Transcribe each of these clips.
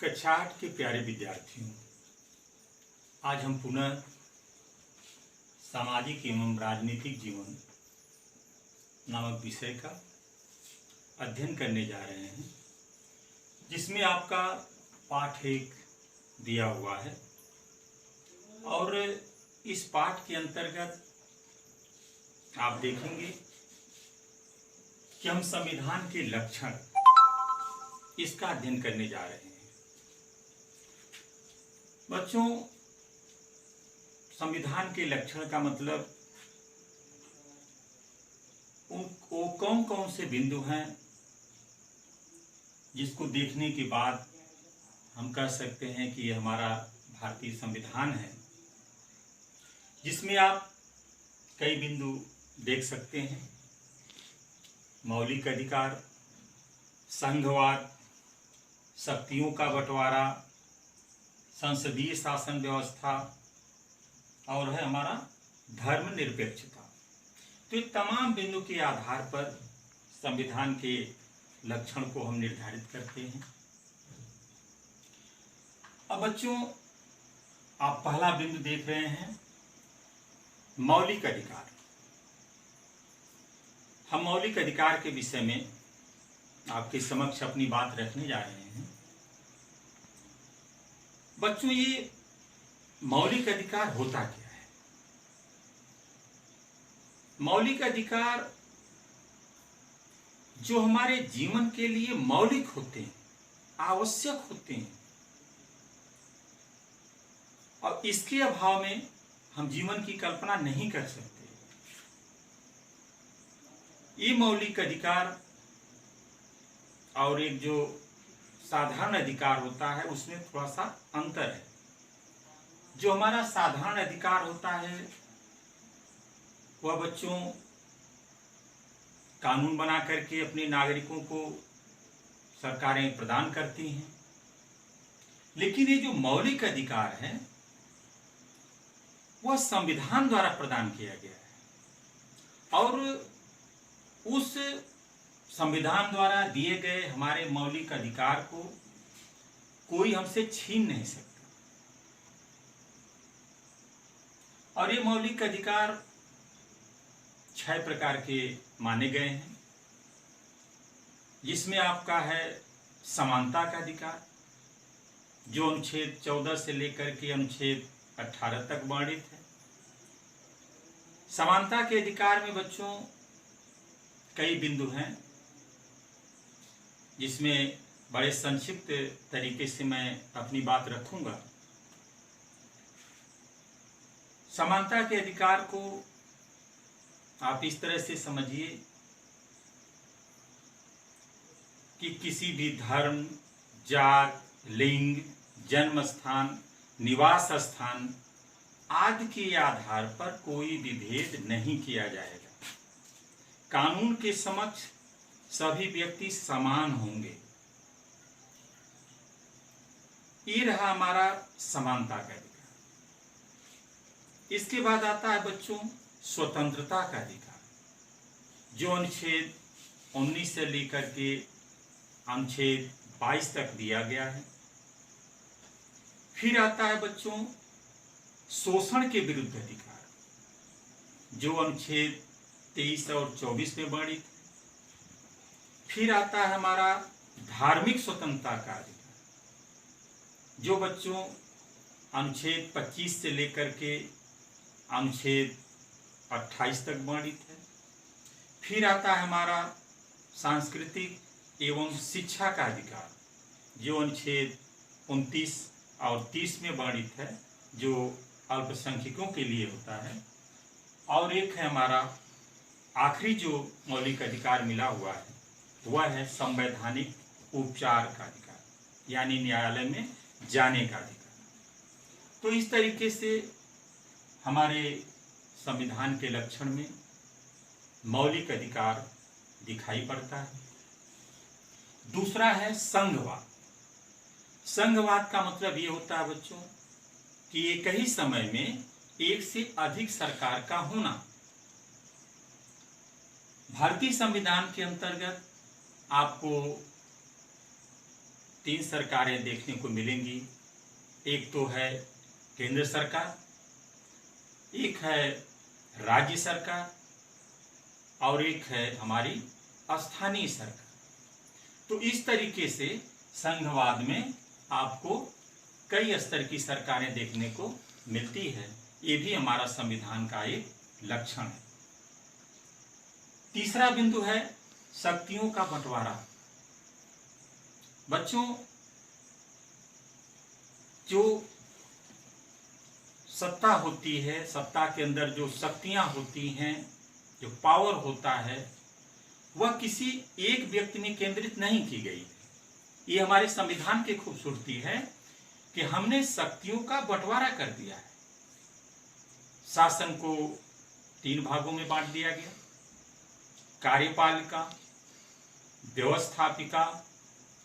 कक्षा 8 के प्यारे विद्यार्थियों, आज हम पुनः सामाजिक एवं राजनीतिक जीवन नामक विषय का अध्ययन करने जा रहे हैं, जिसमें आपका पाठ एक दिया हुआ है और इस पाठ के अंतर्गत आप देखेंगे कि हम संविधान के लक्षण इसका अध्ययन करने जा रहे हैं। बच्चों, संविधान के लक्षण का मतलब वो कौन कौन से बिंदु हैं जिसको देखने के बाद हम कह सकते हैं कि ये हमारा भारतीय संविधान है, जिसमें आप कई बिंदु देख सकते हैं। मौलिक अधिकार, संघवाद, शक्तियों का बंटवारा, संसदीय शासन व्यवस्था और है हमारा धर्मनिरपेक्षता। तो ये तमाम बिंदु के आधार पर संविधान के लक्षण को हम निर्धारित करते हैं। अब बच्चों, आप पहला बिंदु देख रहे हैं, मौलिक अधिकार। हम मौलिक अधिकार के विषय में आपके समक्ष अपनी बात रखने जा रहे हैं। बच्चों, ये मौलिक अधिकार होता क्या है? मौलिक अधिकार जो हमारे जीवन के लिए मौलिक होते हैं, आवश्यक होते हैं, और इसके अभाव में हम जीवन की कल्पना नहीं कर सकते। ये मौलिक अधिकार और एक जो साधारण अधिकार होता है उसमें थोड़ा सा अंतर है। जो हमारा साधारण अधिकार होता है वह बच्चों कानून बना करके अपने नागरिकों को सरकारें प्रदान करती हैं, लेकिन ये जो मौलिक अधिकार है वह संविधान द्वारा प्रदान किया गया है और उस संविधान द्वारा दिए गए हमारे मौलिक अधिकार को कोई हमसे छीन नहीं सकता। और ये मौलिक अधिकार 6 प्रकार के माने गए हैं, जिसमें आपका है समानता का अधिकार, जो अनुच्छेद 14 से लेकर के अनुच्छेद 18 तक वर्णित है। समानता के अधिकार में बच्चों कई बिंदु हैं, जिसमें बड़े संक्षिप्त तरीके से मैं अपनी बात रखूंगा। समानता के अधिकार को आप इस तरह से समझिए कि किसी भी धर्म, जात, लिंग, जन्म स्थान, निवास स्थान आदि के आधार पर कोई भी भेद नहीं किया जाएगा। कानून के समक्ष सभी व्यक्ति समान होंगे। ये रहा हमारा समानता का अधिकार। इसके बाद आता है बच्चों स्वतंत्रता का अधिकार, जो अनुच्छेद 19 से लेकर के अनुच्छेद 22 तक दिया गया है। फिर आता है बच्चों शोषण के विरुद्ध अधिकार, जो अनुच्छेद 23 और 24 में वर्णित है। फिर आता है हमारा धार्मिक स्वतंत्रता का अधिकार, जो बच्चों अनुच्छेद 25 से लेकर के अनुच्छेद 28 तक वर्णित है। फिर आता है हमारा सांस्कृतिक एवं शिक्षा का अधिकार, जो अनुच्छेद 29 और 30 में वर्णित है, जो अल्पसंख्यकों के लिए होता है। और एक है हमारा आखिरी जो मौलिक अधिकार मिला हुआ है, वह है संवैधानिक उपचार का अधिकार, यानी न्यायालय में जाने का अधिकार। तो इस तरीके से हमारे संविधान के लक्षण में मौलिक अधिकार दिखाई पड़ता है। दूसरा है संघवाद। संघवाद का मतलब ये होता है बच्चों कि एक ही समय में एक से अधिक सरकार का होना। भारतीय संविधान के अंतर्गत आपको तीन सरकारें देखने को मिलेंगी। एक तो है केंद्र सरकार, एक है राज्य सरकार और एक है हमारी स्थानीय सरकार। तो इस तरीके से संघवाद में आपको कई स्तर की सरकारें देखने को मिलती है। ये भी हमारा संविधान का एक लक्षण है। तीसरा बिंदु है शक्तियों का बंटवारा। बच्चों, जो सत्ता होती है, सत्ता के अंदर जो शक्तियां होती हैं, जो पावर होता है, वह किसी एक व्यक्ति में केंद्रित नहीं की गई। ये हमारे संविधान की खूबसूरती है कि हमने शक्तियों का बंटवारा कर दिया है। शासन को 3 भागों में बांट दिया गया, कार्यपालिका, व्यवस्थापिका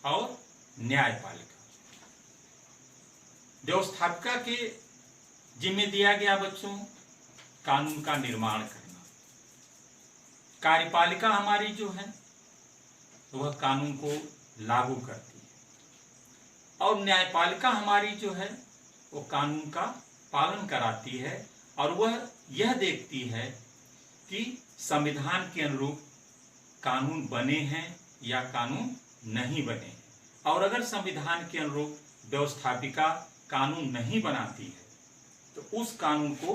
और न्यायपालिका। व्यवस्थापिका के जिम्मे दिया गया बच्चों कानून का निर्माण करना। कार्यपालिका हमारी जो है वह कानून को लागू करती है और न्यायपालिका हमारी जो है वो कानून का पालन कराती है और वह यह देखती है कि संविधान के अनुरूप कानून बने हैं या कानून नहीं बने हैं। और अगर संविधान के अनुरूप व्यवस्थापिका कानून नहीं बनाती है तो उस कानून को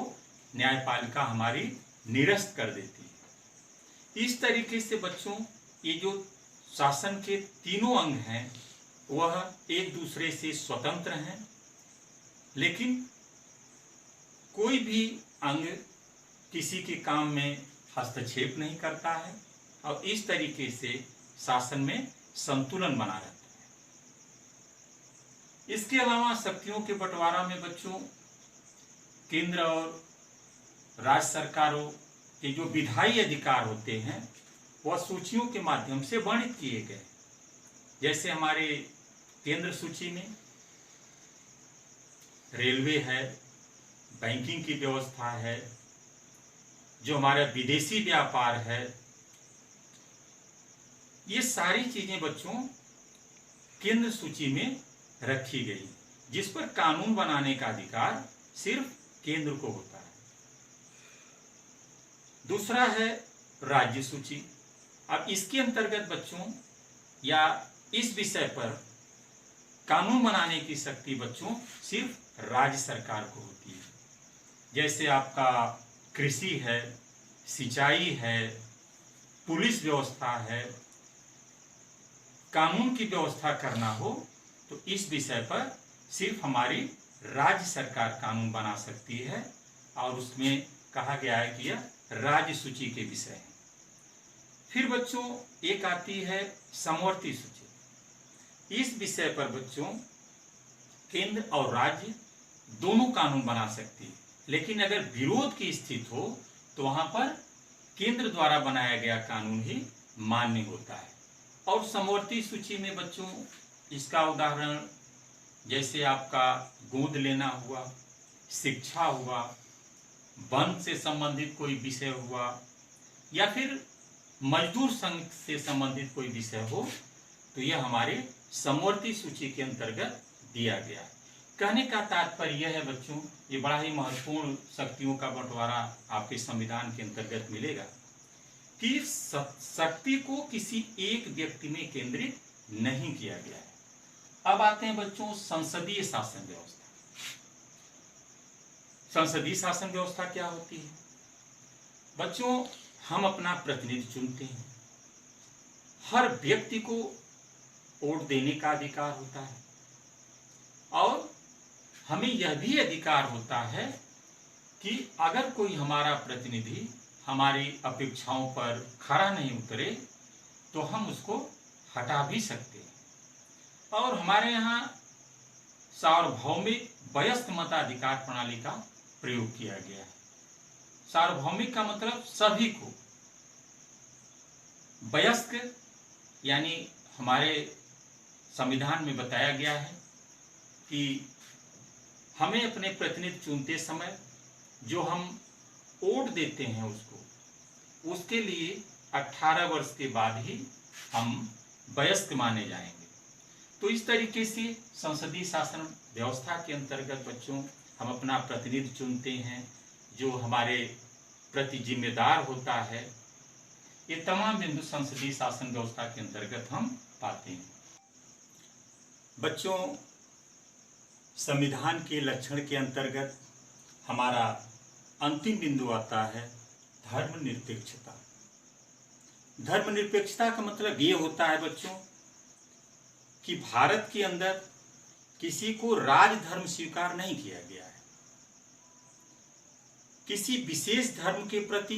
न्यायपालिका हमारी निरस्त कर देती है। इस तरीके से बच्चों ये जो शासन के तीनों अंग हैं वह एक दूसरे से स्वतंत्र हैं, लेकिन कोई भी अंग किसी के काम में हस्तक्षेप नहीं करता है और इस तरीके से शासन में संतुलन बना रहता है। इसके अलावा शक्तियों के बंटवारा में बच्चों केंद्र और राज्य सरकारों के जो विधायी अधिकार होते हैं वह सूचियों के माध्यम से वर्णित किए गए। जैसे हमारे केंद्र सूची में रेलवे है, बैंकिंग की व्यवस्था है, जो हमारा विदेशी व्यापार है, ये सारी चीजें बच्चों केंद्र सूची में रखी गई, जिस पर कानून बनाने का अधिकार सिर्फ केंद्र को होता है। दूसरा है राज्य सूची। अब इसके अंतर्गत बच्चों या इस विषय पर कानून बनाने की शक्ति बच्चों सिर्फ राज्य सरकार को होती है। जैसे आपका कृषि है, सिंचाई है, पुलिस व्यवस्था है, कानून की व्यवस्था करना हो तो इस विषय पर सिर्फ हमारी राज्य सरकार कानून बना सकती है और उसमें कहा गया है कि यह राज्य सूची के विषय है। फिर बच्चों एक आती है समवर्ती सूची। इस विषय पर बच्चों केंद्र और राज्य दोनों कानून बना सकती है, लेकिन अगर विरोध की स्थिति हो तो वहां पर केंद्र द्वारा बनाया गया कानून ही मान्य होता है। और समवर्ती सूची में बच्चों इसका उदाहरण जैसे आपका गोद लेना हुआ, शिक्षा हुआ, वन से संबंधित कोई विषय हुआ या फिर मजदूर संघ से संबंधित कोई विषय हो तो यह हमारे समवर्ती सूची के अंतर्गत दिया गया है। कहने का तात्पर्य यह है बच्चों, ये बड़ा ही महत्वपूर्ण शक्तियों का बंटवारा आपके संविधान के अंतर्गत मिलेगा कि शक्ति को किसी एक व्यक्ति में केंद्रित नहीं किया गया है। अब आते हैं बच्चों संसदीय शासन व्यवस्था। संसदीय शासन व्यवस्था क्या होती है? बच्चों हम अपना प्रतिनिधि चुनते हैं, हर व्यक्ति को वोट देने का अधिकार होता है और हमें यह भी अधिकार होता है कि अगर कोई हमारा प्रतिनिधि हमारी अपेक्षाओं पर खरा नहीं उतरे तो हम उसको हटा भी सकते हैं। और हमारे यहाँ सार्वभौमिक वयस्क मताधिकार प्रणाली का प्रयोग किया गया है। सार्वभौमिक का मतलब सभी को, वयस्क यानी हमारे संविधान में बताया गया है कि हमें अपने प्रतिनिधि चुनते समय जो हम वोट देते हैं उसके लिए 18 वर्ष के बाद ही हम वयस्क माने जाएंगे। तो इस तरीके से संसदीय शासन व्यवस्था के अंतर्गत बच्चों हम अपना प्रतिनिधि चुनते हैं जो हमारे प्रति जिम्मेदार होता है। ये तमाम बिंदु संसदीय शासन व्यवस्था के अंतर्गत हम पाते हैं। बच्चों, संविधान के लक्षण के अंतर्गत हमारा अंतिम बिंदु आता है धर्मनिरपेक्षता। धर्मनिरपेक्षता का मतलब ये होता है बच्चों कि भारत के अंदर किसी को राजधर्म स्वीकार नहीं किया गया है। किसी विशेष धर्म के प्रति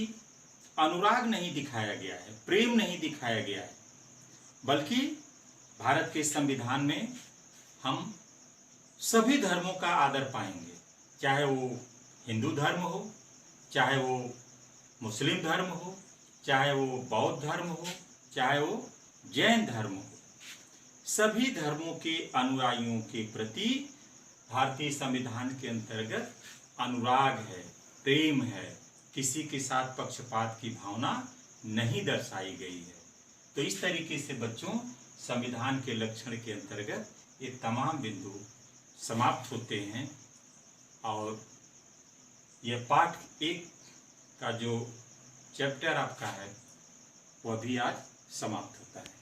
अनुराग नहीं दिखाया गया है, प्रेम नहीं दिखाया गया है, बल्कि भारत के संविधान में हम सभी धर्मों का आदर पाएंगे, चाहे वो हिंदू धर्म हो, चाहे वो मुस्लिम धर्म हो, चाहे वो बौद्ध धर्म हो, चाहे वो जैन धर्म हो। सभी धर्मों के अनुयायियों के प्रति भारतीय संविधान के अंतर्गत अनुराग है, प्रेम है, किसी के साथ पक्षपात की भावना नहीं दर्शाई गई है। तो इस तरीके से बच्चों संविधान के लक्षण के अंतर्गत ये तमाम बिंदु समाप्त होते हैं और यह पाठ 1 का जो चैप्टर आपका है वह भी आज समाप्त होता है।